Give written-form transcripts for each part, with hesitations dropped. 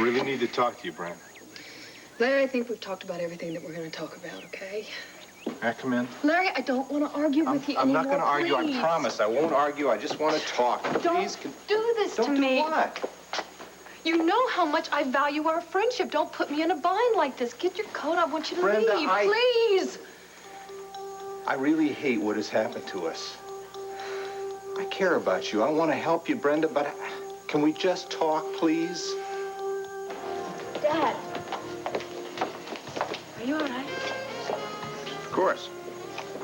really need to talk to you, Brenda. Larry, I think we've talked about everything that we're going to talk about, okay? May I come in? Larry, I don't want to argue with you anymore. I'm not going to argue, I promise. I won't argue. I just want to talk. Don't do this to me. Don't do what? You know how much I value our friendship. Don't put me in a bind like this. Get your coat. I want you to Brenda, leave, please. I really hate what has happened to us. I care about you. I want to help you, Brenda, but can we just talk, please? Dad. Are you all right? Of course.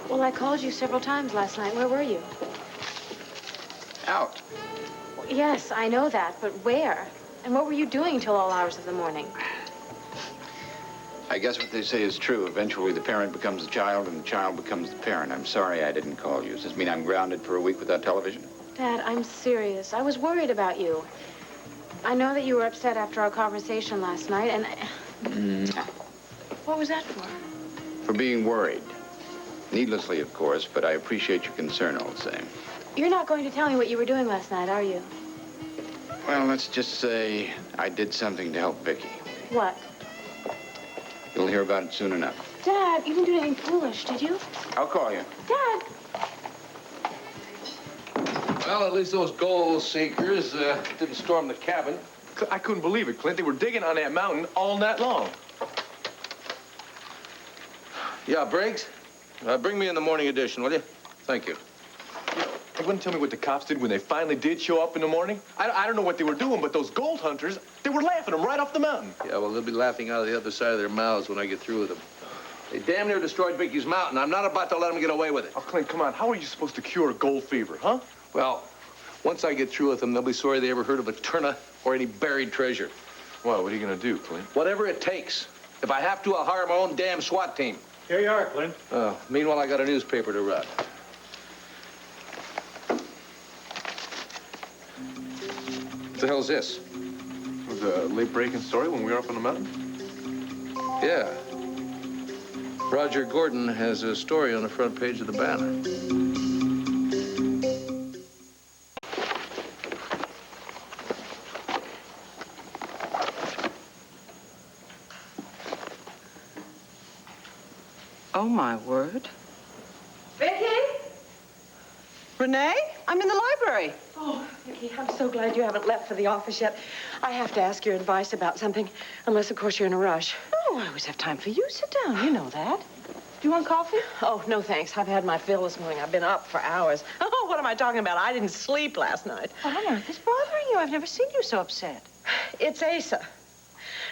Well, I called you several times last night. Where were you? Out. Yes, I know that, but where? And what were you doing till all hours of the morning? I guess what they say is true. Eventually, the parent becomes the child, and the child becomes the parent. I'm sorry I didn't call you. Does this mean I'm grounded for a week without television? Dad, I'm serious. I was worried about you. I know that you were upset after our conversation last night, and... What was that for? For being worried. Needlessly, of course, but I appreciate your concern all the same. You're not going to tell me what you were doing last night, are you? Well, let's just say I did something to help Viki. What? You'll hear about it soon enough. Dad, you didn't do anything foolish, did you? I'll call you. Dad! Well, at least those gold seekers didn't storm the cabin. I couldn't believe it, Clint. They were digging on that mountain all night long. Yeah, Briggs? Bring me in the morning edition, will you? Thank you. You wouldn't tell me what the cops did when they finally did show up in the morning? I don't know what they were doing, but those gold hunters, they were laughing them right off the mountain. Yeah, well, they'll be laughing out of the other side of their mouths when I get through with them. They damn near destroyed Vicky's mountain. I'm not about to let them get away with it. Oh, Clint, come on. How are you supposed to cure gold fever, huh? Well, once I get through with them, they'll be sorry they ever heard of Eterna or any buried treasure. Well, what are you going to do, Clint? Whatever it takes. If I have to, I'll hire my own damn SWAT team. Here you are, Clint. Meanwhile, I got a newspaper to run. What the hell's this? It was a late-breaking story when we were up on the mountain? Yeah. Roger Gordon has a story on the front page of the Banner. Oh, my word. Viki? Renee, I'm in the library. Oh, Viki, I'm so glad you haven't left for the office yet. I have to ask your advice about something, unless, of course, you're in a rush. Oh, I always have time for you. Sit down. You know that. Do you want coffee? Oh, no, thanks. I've had my fill this morning. I've been up for hours. Oh, what am I talking about? I didn't sleep last night. What on earth is bothering you? I've never seen you so upset. It's Asa.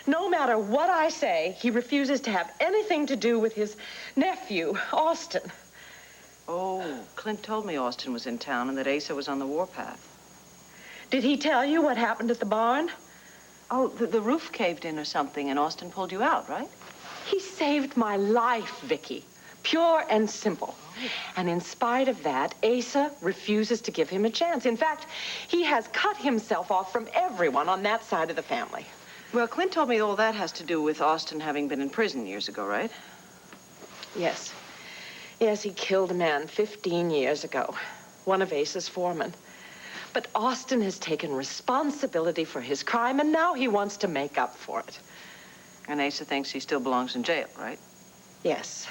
No matter what I say, he refuses to have anything to do with his nephew, Austin. Oh, Clint told me Austin was in town and that Asa was on the warpath. Did he tell you what happened at the barn? Oh, the roof caved in or something and Austin pulled you out, right? He saved my life, Viki. Pure and simple. And in spite of that, Asa refuses to give him a chance. In fact, he has cut himself off from everyone on that side of the family. Well, Clint told me all that has to do with Austin having been in prison years ago, right? Yes. Yes, he killed a man 15 years ago. One of Asa's foremen. But Austin has taken responsibility for his crime, and now he wants to make up for it. And Asa thinks he still belongs in jail, right? Yes.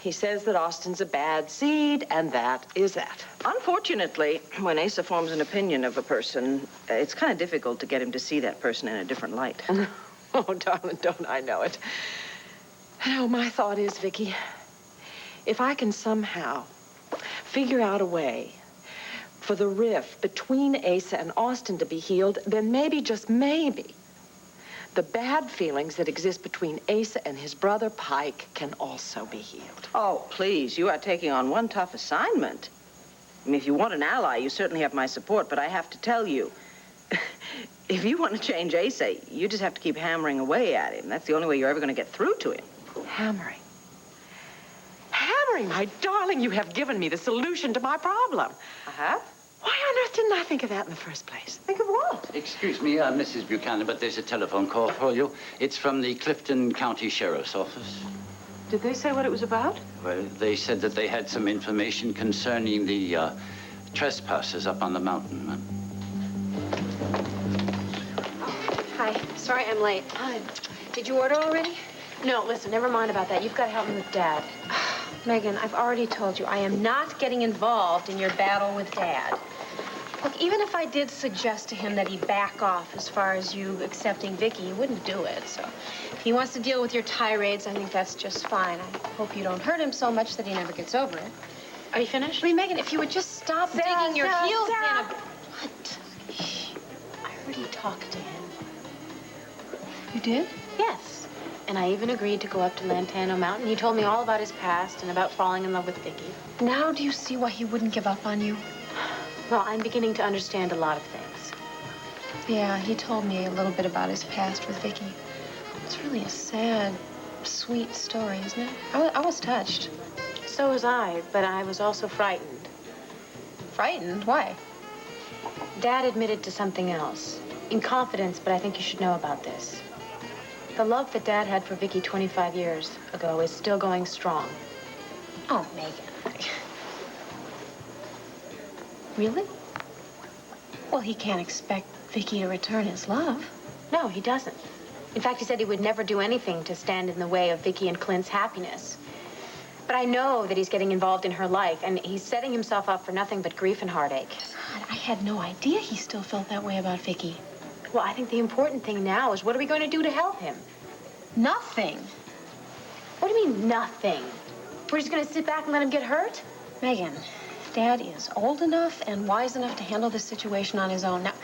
He says that Austin's a bad seed, and that is that. Unfortunately, when Asa forms an opinion of a person, it's kind of difficult to get him to see that person in a different light. Oh, darling, don't I know it. No, my thought is, Viki, if I can somehow figure out a way for the rift between Asa and Austin to be healed, then maybe, just maybe, the bad feelings that exist between Asa and his brother Pike can also be healed. Oh, please, you are taking on one tough assignment. I mean, if you want an ally, you certainly have my support, but I have to tell you, if you want to change Asa, you just have to keep hammering away at him. That's the only way you're ever going to get through to him. Hammering? Hammering, my darling, you have given me the solution to my problem. I have? Why on earth didn't I think of that in the first place? Think of what? Excuse me, Mrs. Buchanan, but there's a telephone call for you. It's from the Clifton County Sheriff's Office. Did they say what it was about? Well, they said that they had some information concerning the trespassers up on the mountain. Hi. Sorry I'm late. Did you order already? No, listen, never mind about that. You've got to help me with Dad. Megan, I've already told you, I am not getting involved in your battle with Dad. Look, even if I did suggest to him that he back off as far as you accepting Viki, he wouldn't do it. So if he wants to deal with your tirades, I think that's just fine. I hope you don't hurt him so much that he never gets over it. Are you finished? I mean, Megan, if you would just stop digging your heels in a... What? I already talked to him. You did? Yes. And I even agreed to go up to Llantano Mountain. He told me all about his past and about falling in love with Viki. Now do you see why he wouldn't give up on you? Well, I'm beginning to understand a lot of things. Yeah, he told me a little bit about his past with Viki. It's really a sad, sweet story, isn't it? I was touched. So was I, but I was also frightened. Frightened? Why? Dad admitted to something else. In confidence, but I think you should know about this. The love that Dad had for Viki 25 years ago is still going strong. Oh, Megan. Really? Well, he can't expect Viki to return his love. No, he doesn't. In fact, he said he would never do anything to stand in the way of Viki and Clint's happiness. But I know that he's getting involved in her life, and he's setting himself up for nothing but grief and heartache. God, I had no idea he still felt that way about Viki. Well, I think the important thing now is what are we going to do to help him? Nothing. What do you mean, nothing? We're just going to sit back and let him get hurt? Megan, Dad is old enough and wise enough to handle this situation on his own. Now,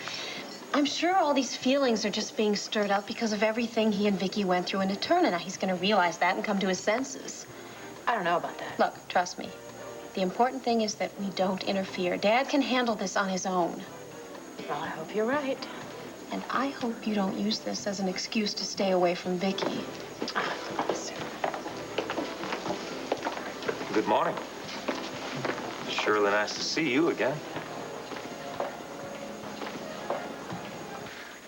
I'm sure all these feelings are just being stirred up because of everything he and Viki went through in Eterna. Now, he's going to realize that and come to his senses. I don't know about that. Look, trust me. The important thing is that we don't interfere. Dad can handle this on his own. Well, I hope you're right. And I hope you don't use this as an excuse to stay away from Viki. Good morning. Surely nice to see you again.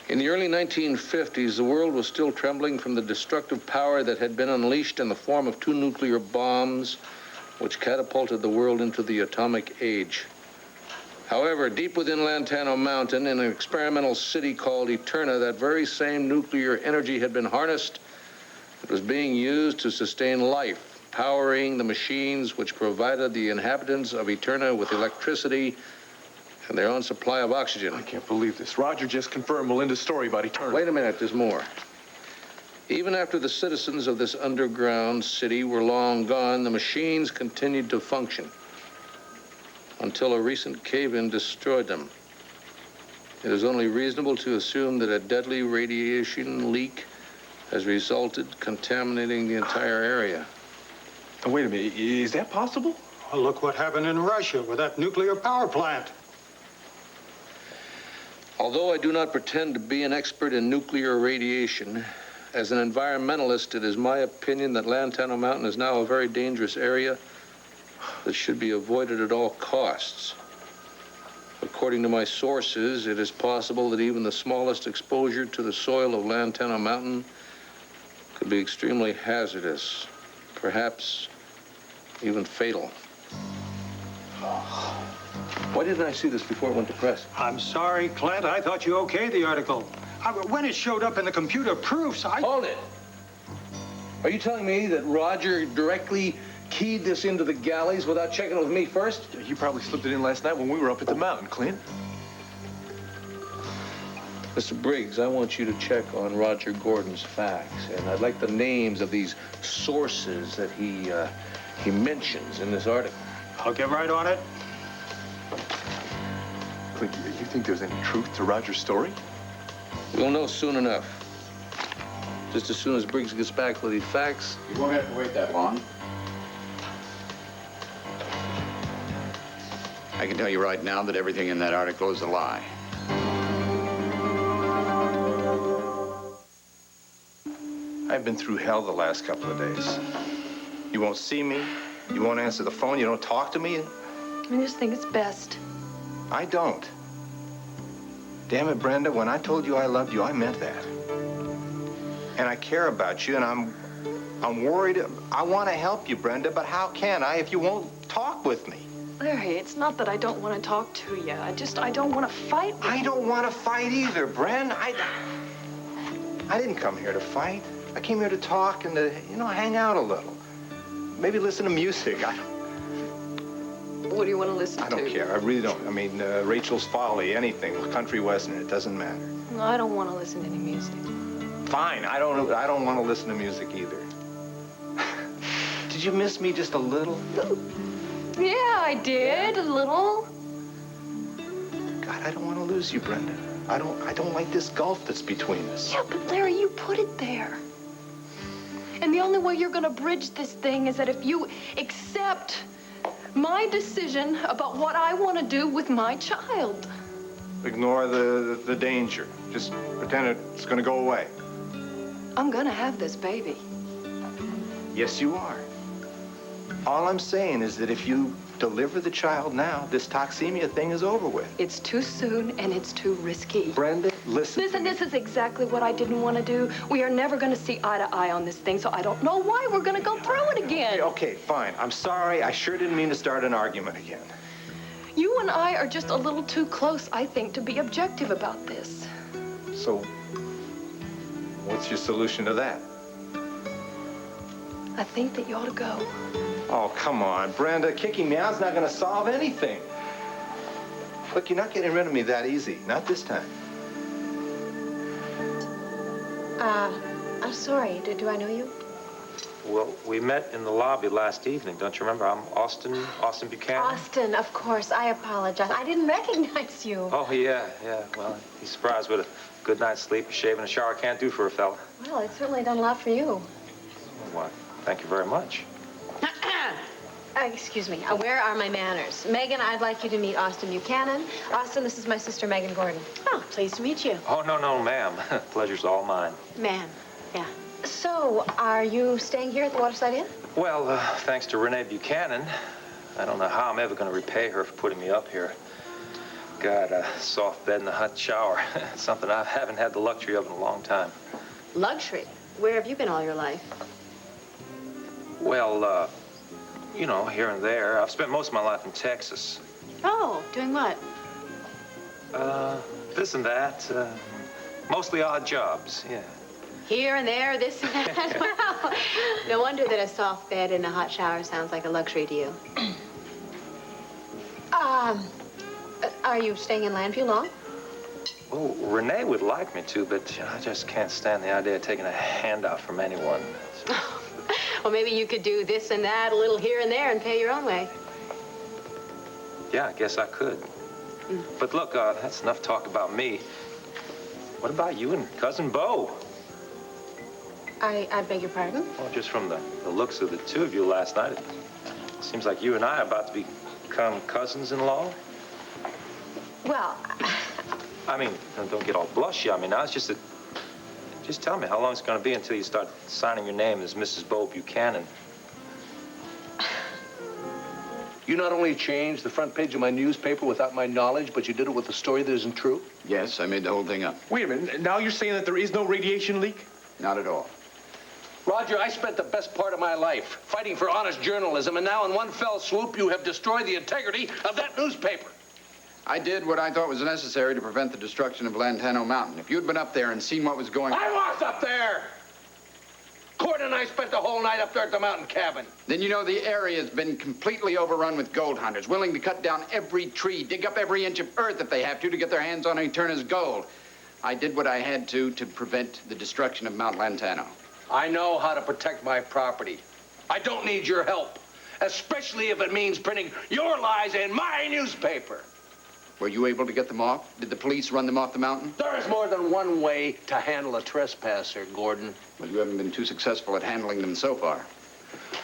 In the early 1950s, the world was still trembling from the destructive power that had been unleashed in the form of 2 nuclear bombs, which catapulted the world into the atomic age. However, deep within Llantano Mountain, in an experimental city called Eterna, that very same nuclear energy had been harnessed. It was being used to sustain life, powering the machines which provided the inhabitants of Eterna with electricity and their own supply of oxygen. I can't believe this. Roger just confirmed Melinda's story about Eterna. Wait a minute, there's more. Even after the citizens of this underground city were long gone, the machines continued to function until a recent cave-in destroyed them. It is only reasonable to assume that a deadly radiation leak has resulted, contaminating the entire area. Oh, wait a minute, is that possible? Well, look what happened in Russia with that nuclear power plant. Although I do not pretend to be an expert in nuclear radiation, as an environmentalist, it is my opinion that Llantano Mountain is now a very dangerous area that should be avoided at all costs. According to my sources, it is possible that even the smallest exposure to the soil of Llantano Mountain could be extremely hazardous, perhaps even fatal. Why didn't I see this before it went to press? I'm sorry, Clint. I thought you okayed the article. When it showed up in the computer proofs, Hold it! Are you telling me that Roger directly keyed this into the galleys without checking with me first? You probably slipped it in last night when we were up at the mountain, Clint. Mr. Briggs, I want you to check on Roger Gordon's facts, and I'd like the names of these sources that he mentions in this article. I'll get right on it. Clint, you think there's any truth to Roger's story? We'll know soon enough. Just as soon as Briggs gets back with these facts. You won't have to wait that long. I can tell you right now that everything in that article is a lie. I've been through hell the last couple of days. You won't see me. You won't answer the phone. You don't talk to me. I just think it's best. I don't. Damn it, Brenda, when I told you I loved you, I meant that. And I care about you, and I'm worried. I want to help you, Brenda, but how can I if you won't talk with me? Larry, it's not that I don't want to talk to you. I don't want to fight with you. I don't want to fight either, Bren. I didn't come here to fight. I came here to talk and to, you know, hang out a little. Maybe listen to music. What do you want to listen to? I don't care. I really don't. I mean, Rachel's Folly, anything, country western, it doesn't matter. No, I don't want to listen to any music. Fine. I don't want to listen to music either. Did you miss me just a little? Yeah, I did, a little. God, I don't want to lose you, Brenda. I don't like this gulf that's between us. Yeah, but Larry, you put it there. And the only way you're gonna bridge this thing is that if you accept my decision about what I want to do with my child. Ignore the danger. Just pretend it's gonna go away. I'm gonna have this baby. Yes, you are. All I'm saying is that if you deliver the child now, this toxemia thing is over with. It's too soon and it's too risky. Brenda, listen. Listen, this is exactly what I didn't want to do. We are never going to see eye to eye on this thing, so I don't know why we're going to go through it again. Okay, fine. I'm sorry. I sure didn't mean to start an argument again. You and I are just a little too close, I think, to be objective about this. So, what's your solution to that? I think that you ought to go. Oh, come on, Brenda. Kicking me out's not going to solve anything. Look, you're not getting rid of me that easy. Not this time. I'm sorry. Do I know you? Well, we met in the lobby last evening. Don't you remember? I'm Austin Buchanan. Austin, of course. I apologize. I didn't recognize you. Oh, yeah. Well, he's surprised what a good night's sleep, a shave, and a shower can't do for a fella. Well, it's certainly done a lot for you. Well, thank you very much. Excuse me. Where are my manners? Megan, I'd like you to meet Austin Buchanan. Austin, this is my sister, Megan Gordon. Oh, pleased to meet you. Oh, no, ma'am. Pleasure's all mine. Ma'am, yeah. So, are you staying here at the Waterside Inn? Well, thanks to Renee Buchanan, I don't know how I'm ever going to repay her for putting me up here. Got a soft bed and a hot shower. Something I haven't had the luxury of in a long time. Luxury? Where have you been all your life? Well, you know, here and there. I've spent most of my life in Texas. Oh, doing what? This and that. Mostly odd jobs, yeah. Here and there, this and that. Well, no wonder that a soft bed and a hot shower sounds like a luxury to you. Are you staying in Landview long? Well, Renee would like me to, but you know, I just can't stand the idea of taking a handout from anyone. Well, maybe you could do this and that, a little here and there, and pay your own way. Yeah, I guess I could. But look, that's enough talk about me. What about you and Cousin Bo? I beg your pardon? Well, just from the looks of the two of you last night, it seems like you and I are about to become cousins-in-law. Well, I mean, don't get all blushy. I mean, now it's just that... Just tell me how long it's going to be until you start signing your name as Mrs. Bo Buchanan. You not only changed the front page of my newspaper without my knowledge, but you did it with a story that isn't true? Yes, I made the whole thing up. Wait a minute. Now you're saying that there is no radiation leak? Not at all. Roger, I spent the best part of my life fighting for honest journalism, and now in one fell swoop, you have destroyed the integrity of that newspaper. I did what I thought was necessary to prevent the destruction of Llantano Mountain. If you'd been up there and seen what was going on... I was up there! Cord and I spent the whole night up there at the mountain cabin. Then you know the area's been completely overrun with gold hunters, willing to cut down every tree, dig up every inch of earth if they have to get their hands on Eterna's gold. I did what I had to prevent the destruction of Mount Llantano. I know how to protect my property. I don't need your help, especially if it means printing your lies in my newspaper. Were you able to get them off? Did the police run them off the mountain? There is more than one way to handle a trespasser, Gordon. Well, you haven't been too successful at handling them so far.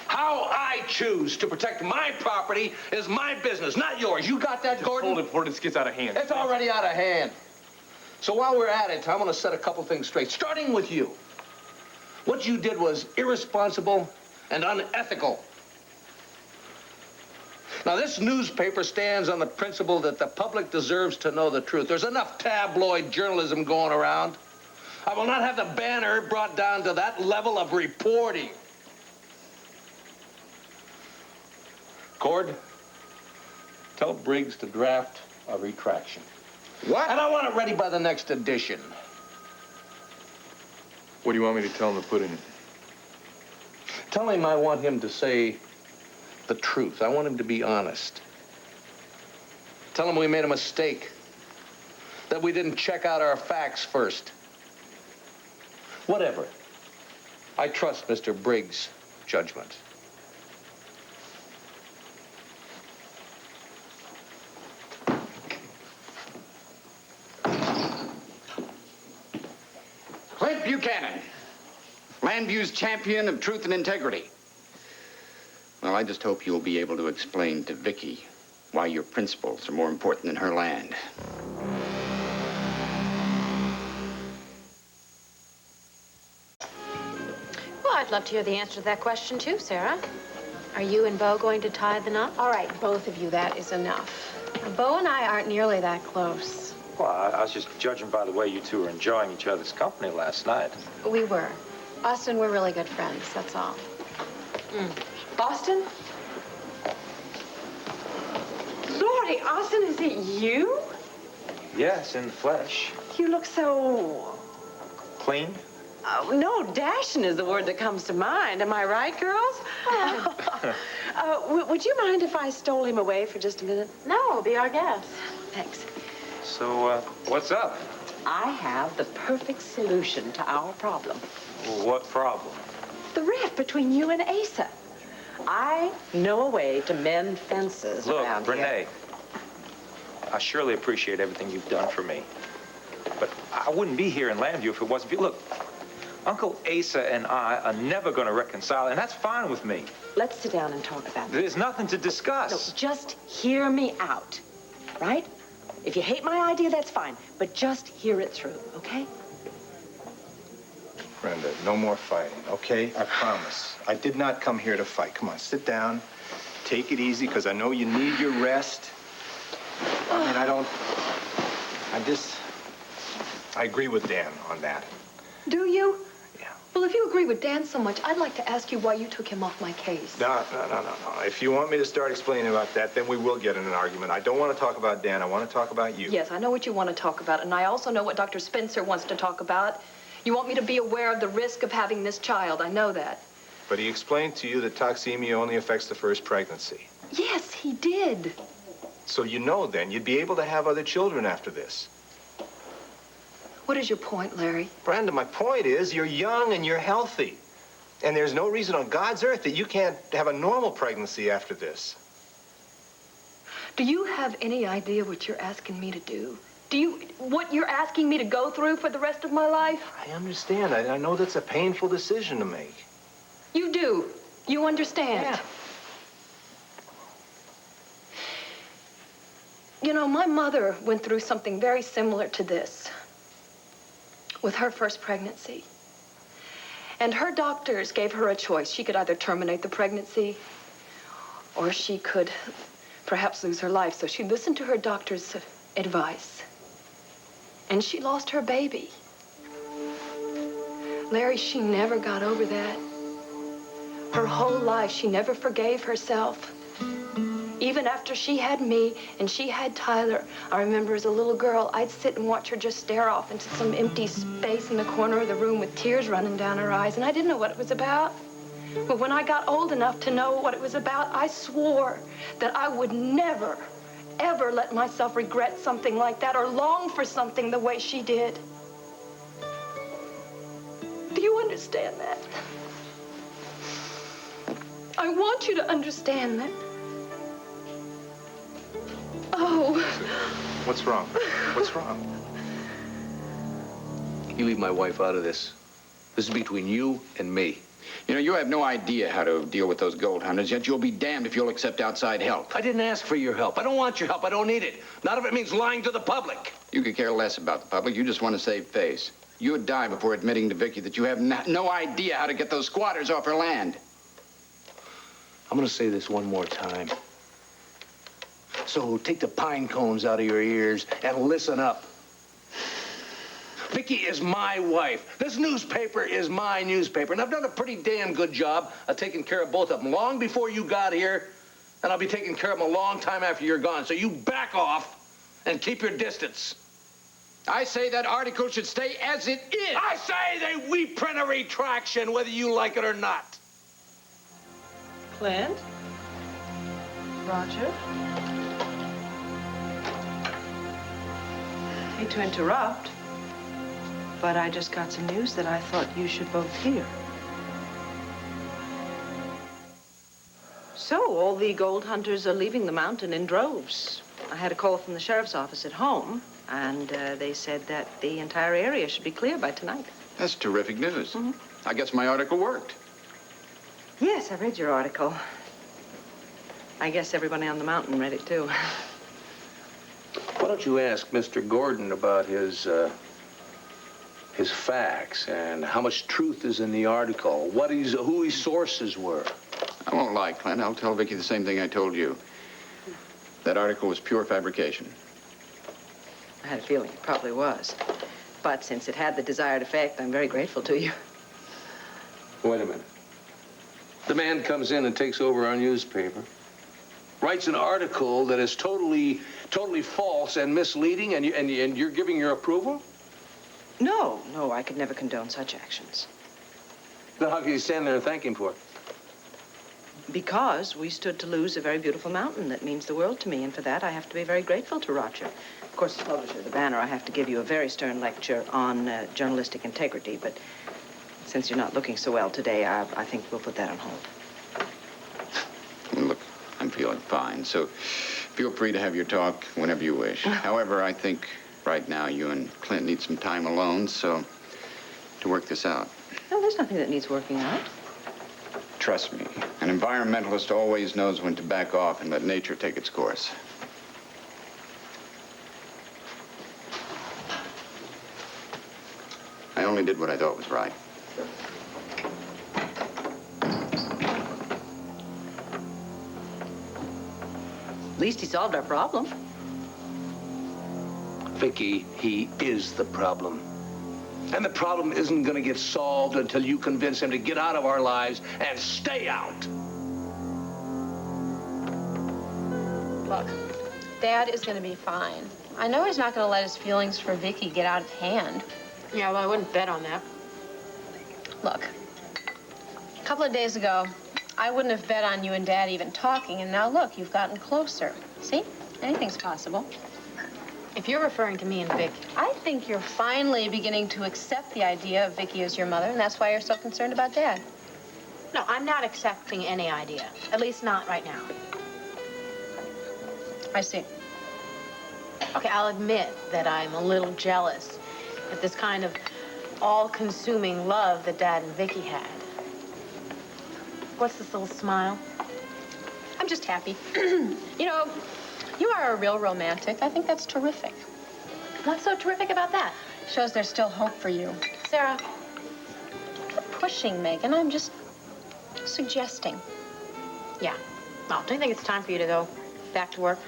How I choose to protect my property is my business, not yours. You got that, Gordon? Hold it before this gets out of hand. It's already out of hand. So while we're at it, I'm going to set a couple things straight, starting with you. What you did was irresponsible and unethical. Now, this newspaper stands on the principle that the public deserves to know the truth. There's enough tabloid journalism going around. I will not have the banner brought down to that level of reporting. Cord, tell Briggs to draft a retraction. What? And I want it ready by the next edition. What do you want me to tell him to put in it? Tell him I want him to say the truth. I want him to be honest. Tell him we made a mistake, that we didn't check out our facts first. Whatever. I trust Mr. Briggs' judgment. Clint Buchanan, Landview's champion of truth and integrity. Well, I just hope you'll be able to explain to Viki why your principles are more important than her land. Well, I'd love to hear the answer to that question, too, Sarah. Are you and Bo going to tie the knot? All right, both of you, that is enough. Now, Bo and I aren't nearly that close. Well, I was just judging by the way you two were enjoying each other's company last night. We were. Austin, we're really good friends, that's all. Austin? Lordy, Austin, is it you? Yes, in the flesh. You look so... Clean? No, dashing is the word that comes to mind. Am I right, girls? Would you mind if I stole him away for just a minute? No, be our guest. Thanks. So, what's up? I have the perfect solution to our problem. Well, what problem? The rift between you and Asa. I know a way to mend fences around Look, here. Renee, I surely appreciate everything you've done for me. But I wouldn't be here in Landview if it wasn't for you. Look, Uncle Asa and I are never going to reconcile, and that's fine with me. Let's sit down and talk about this. There's nothing to discuss. No, just hear me out, right? If you hate my idea, that's fine. But just hear it through, okay? Brenda, no more fighting, okay? I promise. I did not come here to fight. Come on, sit down. Take it easy, because I know you need your rest. I mean, I agree with Dan on that. Do you? Yeah. Well, if you agree with Dan so much, I'd like to ask you why you took him off my case. No. If you want me to start explaining about that, then we will get in an argument. I don't want to talk about Dan. I want to talk about you. Yes, I know what you want to talk about, and I also know what Dr. Spencer wants to talk about. You want me to be aware of the risk of having this child. I know that. But he explained to you that toxemia only affects the first pregnancy. Yes, he did. So you know then you'd be able to have other children after this. What is your point, Larry? Brenda, my point is you're young and you're healthy. And there's no reason on God's earth that you can't have a normal pregnancy after this. Do you have any idea what you're asking me to do? What you're asking me to go through for the rest of my life? I understand. I know that's a painful decision to make. You do. You understand. Yeah. You know, my mother went through something very similar to this with her first pregnancy. And her doctors gave her a choice. She could either terminate the pregnancy or she could perhaps lose her life. So she listened to her doctor's advice. And she lost her baby. Larry, she never got over that. Her whole life, she never forgave herself. Even after she had me and she had Tyler, I remember as a little girl, I'd sit and watch her just stare off into some empty space in the corner of the room with tears running down her eyes, and I didn't know what it was about. But when I got old enough to know what it was about, I swore that I would never, ever let myself regret something like that or long for something the way she did. Do you understand that? I want you to understand that. Oh. What's wrong? What's wrong? You leave my wife out of this. This is between you and me. You know, you have no idea how to deal with those gold hunters, yet you'll be damned if you'll accept outside help. I didn't ask for your help. I don't want your help. I don't need it. Not if it means lying to the public. You could care less about the public. You just want to save face. You would die before admitting to Viki that you have no idea how to get those squatters off her land. I'm going to say this one more time. So take the pine cones out of your ears and listen up. Viki is my wife. This newspaper is my newspaper, and I've done a pretty damn good job of taking care of both of them long before you got here, and I'll be taking care of them a long time after you're gone. So you back off and keep your distance. I say that article should stay as it is. I say that we print a retraction, whether you like it or not. Clint? Roger? Hate to interrupt, but I just got some news that I thought you should both hear. So, all the gold hunters are leaving the mountain in droves. I had a call from the sheriff's office at home, and they said that the entire area should be clear by tonight. That's terrific news. I guess my article worked. Yes, I read your article. I guess everybody on the mountain read it, too. Why don't you ask Mr. Gordon about his facts and how much truth is in the article, who his sources were? I won't lie, Clint. I'll tell Viki the same thing I told you. That article was pure fabrication. I had a feeling it probably was. But since it had the desired effect, I'm very grateful to you. Wait a minute. The man comes in and takes over our newspaper, writes an article that is totally false and misleading, and you're giving your approval? No, I could never condone such actions. Then how can you stand there and thank him for it? Because we stood to lose a very beautiful mountain that means the world to me, and for that I have to be very grateful to Roger. Of course, as publisher of the Banner, I have to give you a very stern lecture on journalistic integrity, but since you're not looking so well today, I think we'll put that on hold. Look, I'm feeling fine, so feel free to have your talk whenever you wish. However, I think right now you and Clint need some time alone, so to work this out. No, there's nothing that needs working out. Trust me, an environmentalist always knows when to back off and let nature take its course. I only did what I thought was right. At least he solved our problem. Viki, he is the problem. And the problem isn't going to get solved until you convince him to get out of our lives and stay out. Look, Dad is going to be fine. I know he's not going to let his feelings for Viki get out of hand. Yeah, well, I wouldn't bet on that. Look, a couple of days ago, I wouldn't have bet on you and Dad even talking, and now look, you've gotten closer. See? Anything's possible. If you're referring to me and Vic, I think you're finally beginning to accept the idea of Viki as your mother, and that's why you're so concerned about Dad. no, I'm not accepting any idea. At least not right now. I see. Okay, I'll admit that I'm a little jealous at this kind of all-consuming love that Dad and Viki had. What's this little smile? I'm just happy. You know, you are a real romantic. I think that's terrific. What's so terrific about that? Shows there's still hope for you. Sarah? You're pushing, Megan. I'm just suggesting. Yeah. Well, don't you think it's time for you to go back to work?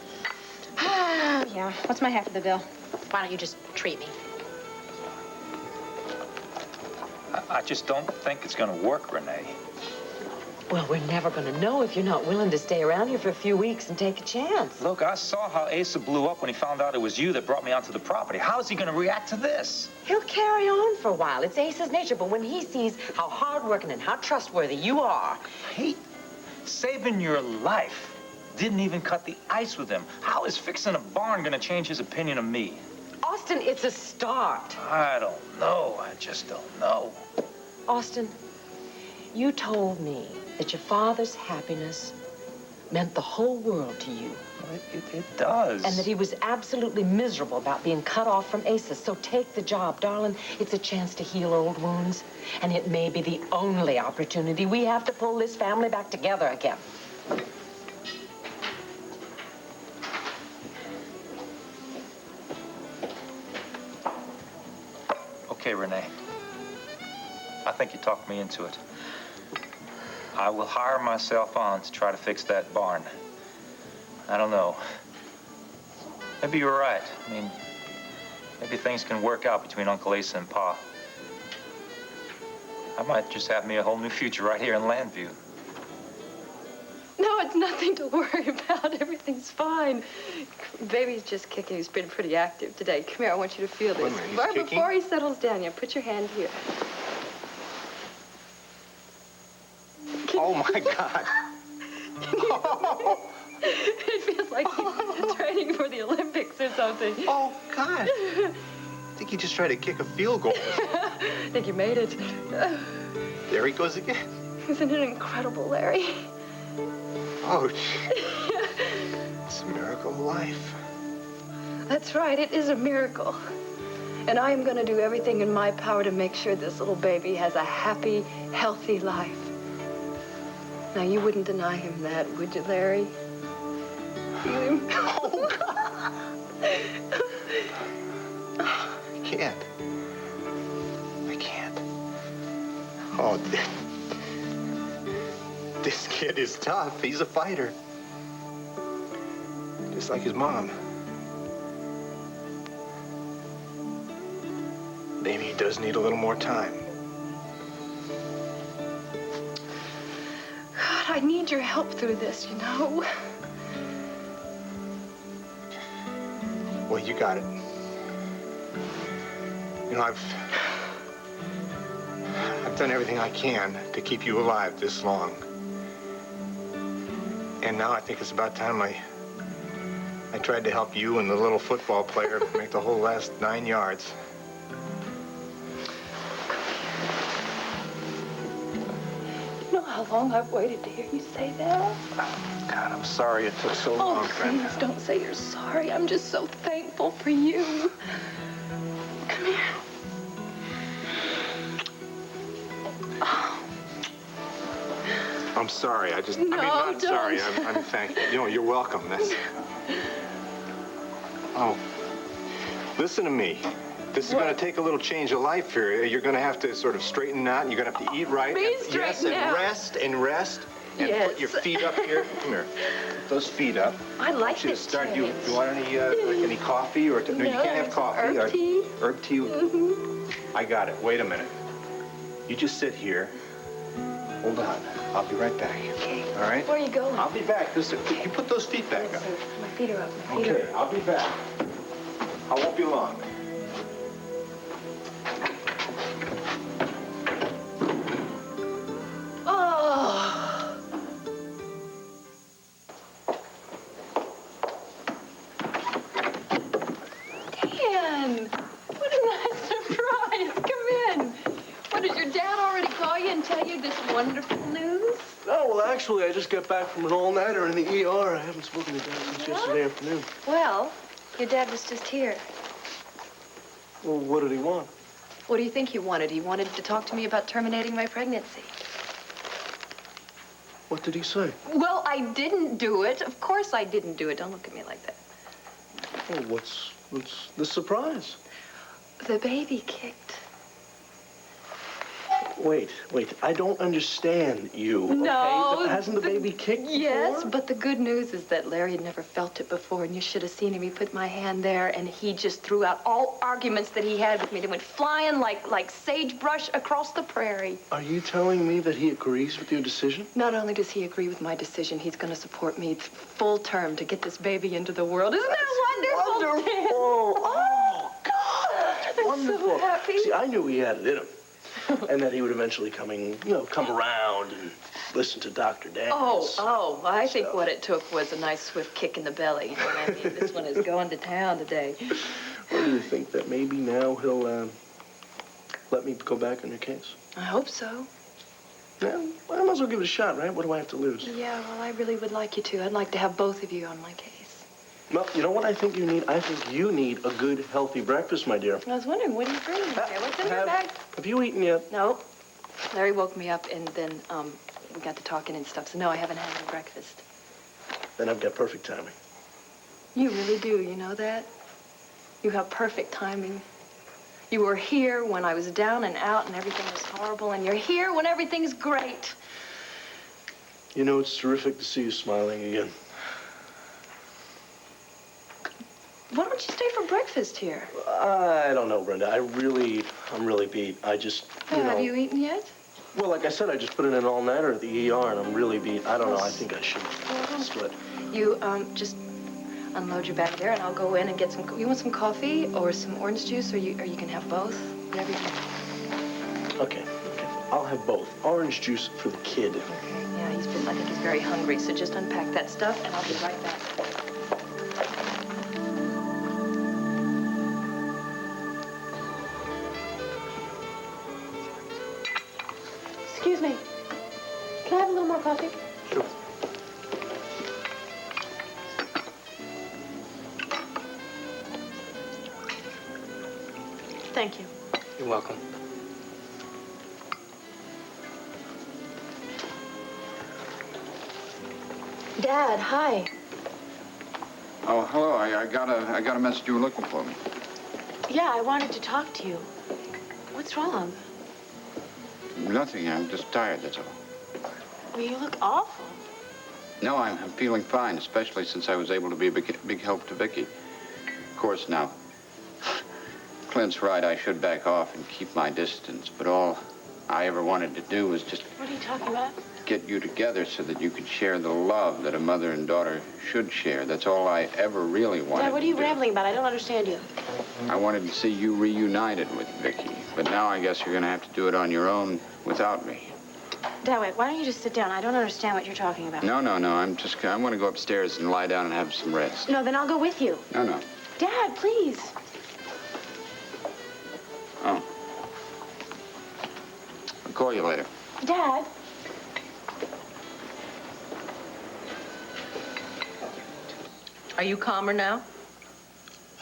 Yeah. What's my half of the bill? Why don't you just treat me? I just don't think it's going to work, Renee. Well, we're never going to know if you're not willing to stay around here for a few weeks and take a chance. Look, I saw how Asa blew up when he found out it was you that brought me onto the property. How is he going to react to this? He'll carry on for a while. It's Ace's nature, but when he sees how hardworking and how trustworthy you are... Hey, saving your life didn't even cut the ice with him. How is fixing a barn going to change his opinion of me? Austin, it's a start. I don't know. I just don't know. Austin, you told me that your father's happiness meant the whole world to you. It does. And that he was absolutely miserable about being cut off from Asa. So take the job, darling. It's a chance to heal old wounds. And it may be the only opportunity we have to pull this family back together again. Okay, Renee. I think you talked me into it. I will hire myself on to try to fix that barn. I don't know. Maybe you're right. I mean, maybe things can work out between Uncle Asa and Pa. I might just have me a whole new future right here in Landview. No, it's nothing to worry about. Everything's fine. Baby's just kicking. He's been pretty active today. Come here, I want you to feel this. He's Right kicking? before he settles down, yeah, put your hand here. Oh, my God. It feels like he's training for the Olympics or something. Oh, God. I think he just tried to kick a field goal. I think you made it. There he goes again. Isn't it incredible, Larry? Oh, it's a miracle of life. That's right, it is a miracle. And I am going to do everything in my power to make sure this little baby has a happy, healthy life. Now, you wouldn't deny him that, would you, Larry? Feel him? Oh, God. I can't. I can't. Oh, this kid is tough. He's a fighter. Just like his mom. Maybe he does need a little more time. God, I need your help through this, you know? Well, you got it. You know, I've done everything I can to keep you alive this long. And now I think it's about time I tried to help you and the little football player make the whole last 9 yards. You know how long I've waited to hear you say that? God, I'm sorry it took so long, Brenda. Please don't say you're sorry. I'm just so thankful for you. Come here. I'm sorry. I mean, No, not don't. sorry. I'm thankful. You know, you're welcome. That's. Oh, listen to me. This is going to take a little change of life here. You're going to have to sort of straighten out, and you're going to have to eat right. Me Yes, straighten and out. rest and rest. And Yes. put your feet up here. Come here. Put those feet up. I like You should this start. change. You want any coffee or? No, you can't have coffee. Herb tea. Herb tea. I got it. Wait a minute. You just sit here. Hold on. I'll be right back. Okay. All right? Where are you going? I'll be back. Just, you put those feet back up. My feet are up. My feet are Okay, I'll be back. I won't be long. Oh. Dan! What a nice surprise. Come in. What, did your dad already call you and tell you this wonderful news? Oh, well, actually, I just got back from an all-nighter in the ER. I haven't spoken to Dad since yesterday afternoon. Well, your dad was just here. Well, what did he want? What do you think he wanted? He wanted to talk to me about terminating my pregnancy. What did he say? Well, I didn't do it. Of course I didn't do it. Don't look at me like that. Well, what's the surprise? The baby kicked. Wait. I don't understand you, No. okay? Hasn't the baby kicked Yes, before? but the good news is that Larry had never felt it before, and you should have seen him. He put my hand there, and he just threw out all arguments that he had with me. They went flying like sagebrush across the prairie. Are you telling me that he agrees with your decision? Not only does he agree with my decision, he's going to support me full term to get this baby into the world. Isn't that wonderful? Dan? Oh, God! I'm Wonderful. so happy. See, I knew he had it in him. And that he would eventually come around and listen to Dr. Daniels. I think what it took was a nice swift kick in the belly. You know what I mean? This one is going to town today. Well, do you think that maybe now he'll let me go back on your case? I hope so. Yeah, well, I might as well give it a shot, right? What do I have to lose? Yeah, well, I really would like you to. I'd like to have both of you on my case. Well, you know what I think you need? I think you need a good, healthy breakfast, my dear. I was wondering, what are you bringing here? What's in your bag? Have you eaten yet? No. Larry woke me up, and then we got to talking and stuff. So, no, I haven't had any breakfast. Then I've got perfect timing. You really do, you know that? You have perfect timing. You were here when I was down and out and everything was horrible, and you're here when everything's great. You know, it's terrific to see you smiling again. Why don't you stay for breakfast here? I don't know, Brenda. I'm really beat. I just, you know. Have you eaten yet? Well, like I said, I just put in an all-nighter at the ER, and I'm really I don't know, I think I should split. You, just unload your bag there, and I'll go in and get some... You want some coffee or some orange juice, or you can have both? Whatever you want. Okay. I'll have both. Orange juice for the kid. Okay, yeah, I think he's very hungry, so just unpack that stuff, and I'll be right back. Excuse me. Can I have a little more coffee? Sure. Thank you. You're welcome. Dad, hi. Oh, hello. I got a message you were looking for me. Yeah, I wanted to talk to you. What's wrong? Nothing. I'm just tired, that's all. Well, you look awful. No, I'm feeling fine, especially since I was able to be a big help to Viki. Of course, now, Clint's right. I should back off and keep my distance, but all I ever wanted to do was just... What are you talking about? Get you together so that you could share the love that a mother and daughter should share. That's all I ever really wanted. Dad, what are you rambling about? I don't understand you. I wanted to see you reunited with Viki, but now I guess you're going to have to do it on your own without me. Dad, wait, why don't you just sit down? I don't understand what you're talking about. No. I want to go upstairs and lie down and have some rest. No, then I'll go with you. No. Dad, please. Oh. I'll call you later. Dad. Are you calmer now?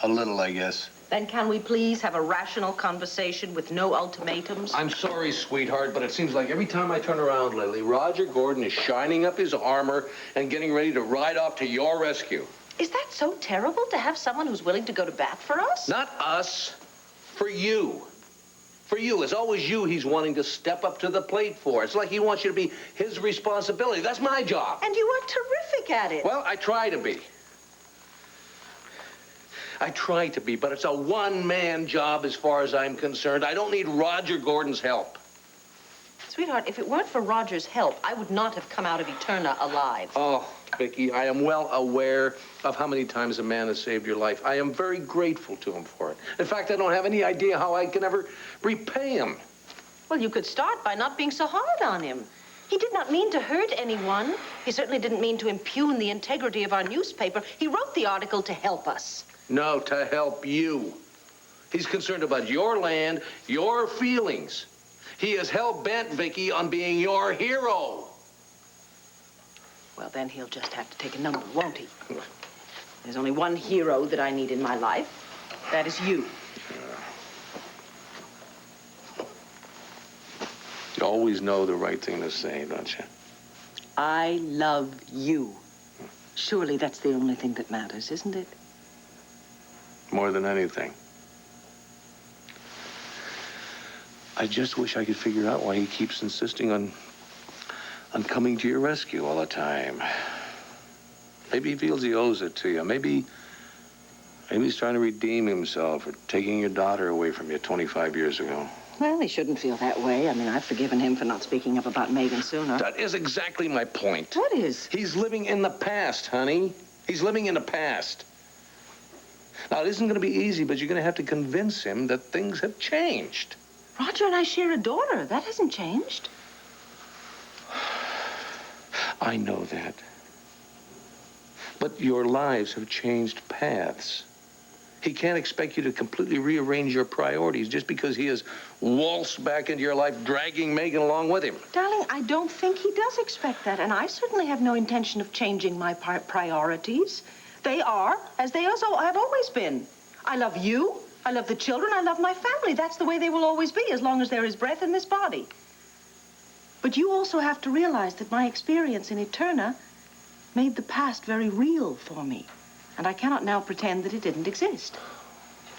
A little, I guess. Then can we please have a rational conversation with no ultimatums? I'm sorry, sweetheart, but it seems like every time I turn around lately, Roger Gordon is shining up his armor and getting ready to ride off to your rescue. Is that so terrible to have someone who's willing to go to bat for us? Not us. For you. For you. It's always you he's wanting to step up to the plate for. It's like he wants you to be his responsibility. That's my job. And you are terrific at it. Well, I try to be. But it's a one-man job as far as I'm concerned. I don't need Roger Gordon's help. Sweetheart, if it weren't for Roger's help, I would not have come out of Eterna alive. Oh, Viki, I am well aware of how many times a man has saved your life. I am very grateful to him for it. In fact, I don't have any idea how I can ever repay him. Well, you could start by not being so hard on him. He did not mean to hurt anyone. He certainly didn't mean to impugn the integrity of our newspaper. He wrote the article to help us. No, to help you. He's concerned about your land, your feelings. He is hell-bent, Viki, on being your hero. Well, then he'll just have to take a number, won't he? There's only one hero that I need in my life. That is you. You always know the right thing to say, don't you? I love you. Surely that's the only thing that matters, isn't it? More than anything. I just wish I could figure out why he keeps insisting on coming to your rescue all the time. Maybe he feels he owes it to you. Maybe he's trying to redeem himself for taking your daughter away from you 25 years ago. Well, he shouldn't feel that way. I mean, I've forgiven him for not speaking up about Megan sooner. That is exactly my point. What is? He's living in the past, honey. He's living in the past. Now, it isn't going to be easy, but you're going to have to convince him that things have changed. Roger and I share a daughter. That hasn't changed. I know that. But your lives have changed paths. He can't expect you to completely rearrange your priorities just because he has waltzed back into your life, dragging Megan along with him. Darling, I don't think he does expect that, and I certainly have no intention of changing my priorities. They are as they have always been. I love you, I love the children, I love my family. That's the way they will always be, as long as there is breath in this body. But you also have to realize that my experience in Eterna made the past very real for me. And I cannot now pretend that it didn't exist.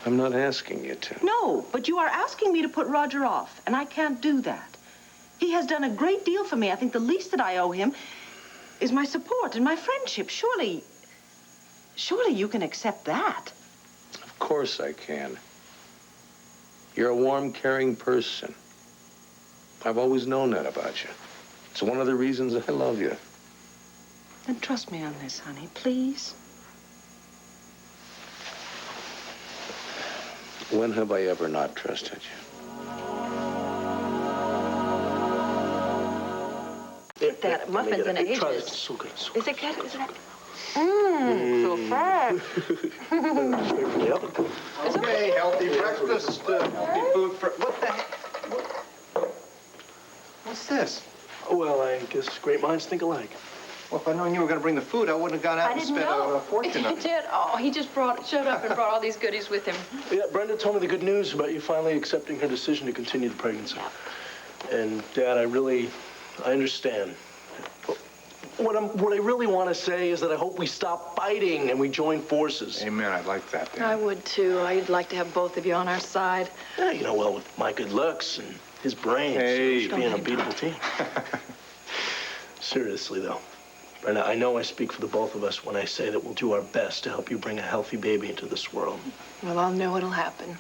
I'm not asking you to. No, but you are asking me to put Roger off, and I can't do that. He has done a great deal for me. I think the least that I owe him is my support and my friendship. Surely you can accept that. Of course I can. You're a warm, caring person. I've always known that about you. It's one of the reasons I love you. Then trust me on this, honey, please. When have I ever not trusted you? That muffin's in ages. Try this. It's so good. Is it good? Is it? So fresh. Straight from the oven. Okay, healthy breakfast, healthy food for... What the heck? What's this? Oh, well, I guess great minds think alike. Well, if I'd known you were going to bring the food, I wouldn't have gone out and spent a fortune on He it. did. Oh, he just showed up and brought all these goodies with him. Yeah, Brenda told me the good news about you finally accepting her decision to continue the pregnancy. And, Dad, I understand. What I really want to say is that I hope we stop fighting and we join forces. Amen. I'd like that, Dad. I would, too. I'd like to have both of you on our side. Yeah, you know, well, with my good looks and his brains, we should be an unbeatable team. Seriously, though, Brenda, I know I speak for the both of us when I say that we'll do our best to help you bring a healthy baby into this world. Well, I'll know it'll happen.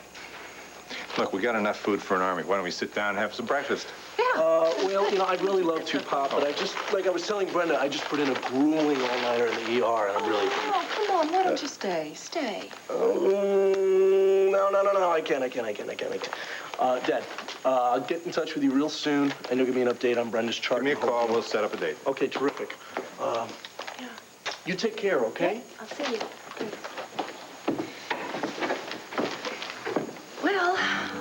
Look, we got enough food for an army. Why don't we sit down and have some breakfast? Well, you know, I'd really love to, Pop, but I just, like I was telling Brenda, I just put in a grueling all-nighter in the ER, and I'm really... Oh, come on, why don't you stay? Stay. No, I can't. Dad, I'll get in touch with you real soon, and you'll give me an update on Brenda's chart. Give me a call, we'll set up a date. Okay, terrific. You take care, okay? Yeah, I'll see you. Well,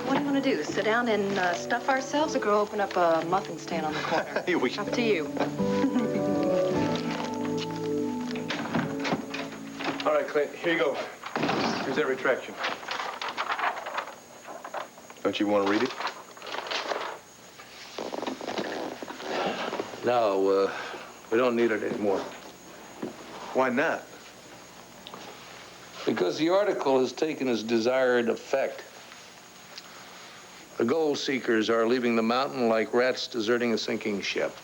what do you want to do? Sit down and stuff ourselves or go open up a muffin stand on the corner? Up to you. All right, Clint, here you go. Here's that retraction. Don't you want to read it? No, we don't need it anymore. Why not? Because the article has taken its desired effect. The gold seekers are leaving the mountain like rats deserting a sinking ship.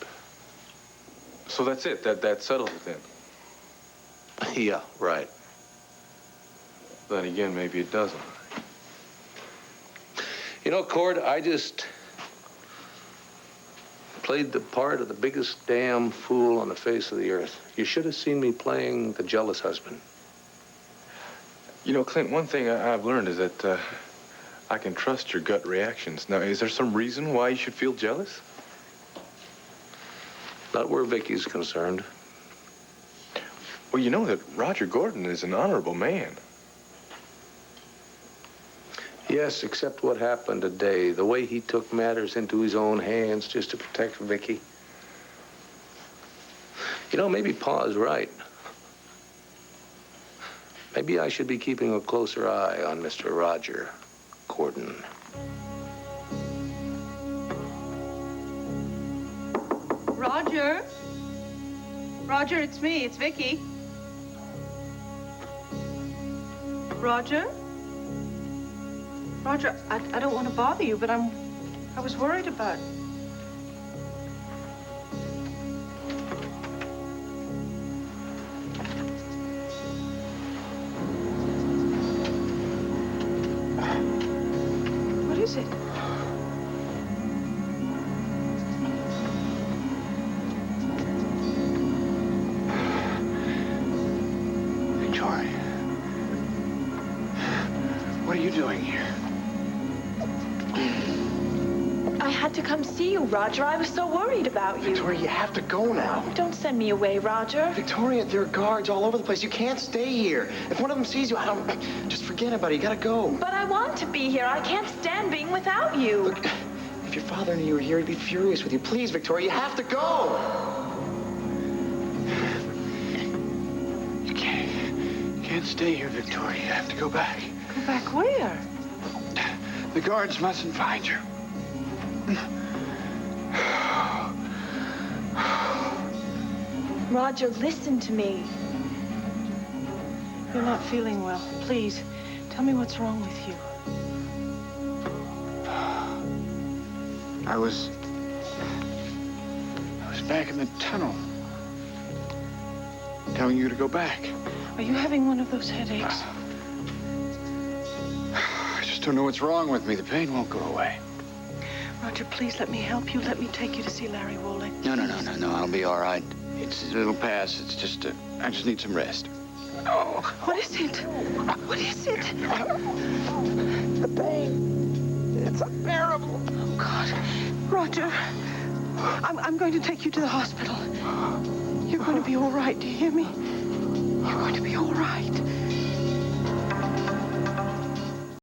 So that's it? That settles it then? Yeah, right. Then again, maybe it doesn't. You know, Cord, I just played the part of the biggest damn fool on the face of the earth. You should have seen me playing the jealous husband. You know, Clint, one thing I've learned is that I can trust your gut reactions. Now, is there some reason why you should feel jealous? Not where Viki's concerned. Well, you know that Roger Gordon is an honorable man. Yes, except what happened today. The way he took matters into his own hands just to protect Viki. You know, maybe Pa's right. Maybe I should be keeping a closer eye on Mr. Roger Gordon. Roger? Roger, it's me. It's Viki. Roger? Roger, I don't want to bother you, but I was worried about... What is it? Victoria. What are you doing here? I had to come see you, Roger. I was so worried about you. Victoria, you have to go now. Don't send me away, Roger. Victoria, there are guards all over the place. You can't stay here. If one of them sees you, just forget about it. You gotta go. But I want to be here. I can't stand being without you. Look, if your father knew you were here, he'd be furious with you. Please, Victoria, you have to go. You can't stay here, Victoria. You have to go back. Go back where? The guards mustn't find you. Roger, listen to me. You're not feeling well. Please, tell me what's wrong with you. I was back in the tunnel, telling you to go back. Are you having one of those headaches? I just don't know what's wrong with me. The pain won't go away. Roger, please let me help you. Let me take you to see Larry Woolley. No. I'll be all right. It'll pass. It's just, I just need some rest. Oh, what is it? What is it? The pain. It's unbearable. Oh, God. Roger, I'm going to take you to the hospital. You're going to be all right. Do you hear me? You're going to be all right.